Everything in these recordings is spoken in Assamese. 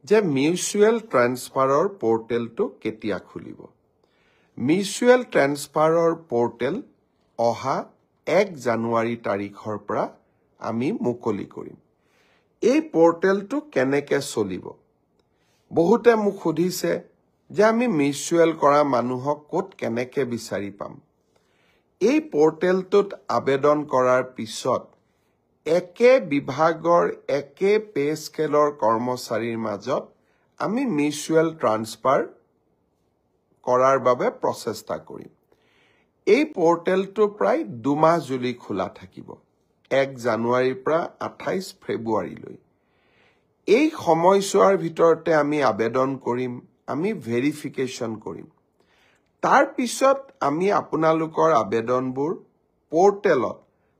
যে মিউচুৱেল ট্ৰান্সফাৰৰ পৰ্টেলটো কেতিয়া খুলিব মিউচুৱেল ট্ৰান্সফাৰৰ পৰ্টেল অহা 1 জানুৱাৰী তাৰিখৰ পৰা আমি মুকলি কৰিম এই পৰ্টেলটো কেনেকৈ চলিব বহুতে মোক সুধিছে যে আমি মিউচুৱেল কৰা মানুহক ক'ত কেনেকৈ বিচাৰি পাম এই পৰ্টেলটোত আবেদন কৰাৰ পিছত একে বিভাগৰ একে পে স্কেলৰ কৰ্মচাৰীৰ মাজত আমি মিউচুৱেল ট্ৰান্সফাৰ কৰাৰ বাবে প্ৰচেষ্টা কৰিম এই পৰ্টেলটো প্ৰায় 2 মাহ জুলি খোলা থাকিব 1 জানুৱাৰীৰ পৰা 28 ফেব্ৰুৱাৰীলৈ এই সময়ছোৱাৰ ভিতৰতে আমি আবেদন কৰিম আমি ভেৰিফিকেশ্যন কৰিম তাৰ পিছত আমি আপোনালোকৰ আবেদনবোৰ পৰ্টেলত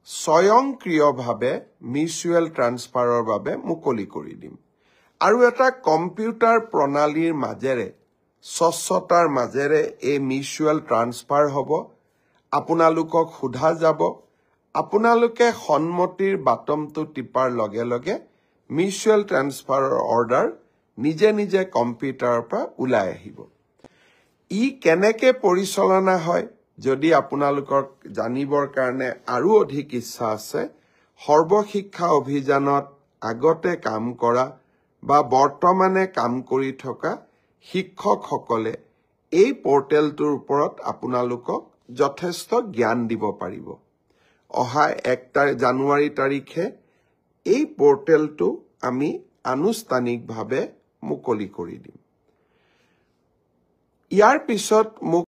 স্বয়ংক্ৰিয়ভাৱে মিউচুৱেল ট্ৰান্সফাৰৰ বাবে মুকলি কৰি দিম আৰু এটা কম্পিউটাৰ প্ৰণালীৰ মাজেৰে স্বচ্ছতাৰ মাজেৰে এই মিউচুৱেল ট্ৰান্সফাৰ হ'ব আপোনালোকক সোধা যাব আপোনালোকে সন্মতিৰ বাটমটো টিপাৰ লগে লগে মিউচুৱেল ট্ৰান্সফাৰৰ অৰ্ডাৰ নিজে নিজে কম্পিউটাৰৰ পৰা ওলাই আহিব ই কেনেকৈ পৰিচালনা হয় যদি আপোনালোকক জানিবৰ কাৰণে আৰু অধিক ইচ্ছা আছে সৰ্বশিক্ষা অভিযানত আগতে কাম কৰা বা বৰ্তমানে কাম কৰি থকা শিক্ষকসকলে এই পৰ্টেলটোৰ ওপৰত আপোনালোকক যথেষ্ট জ্ঞান দিব পাৰিব অহা 1 জানুৱাৰী তাৰিখে এই পৰ্টেলটো আমি আনুষ্ঠানিকভাৱে মুকলি কৰি দিম ইয়াৰ পিছত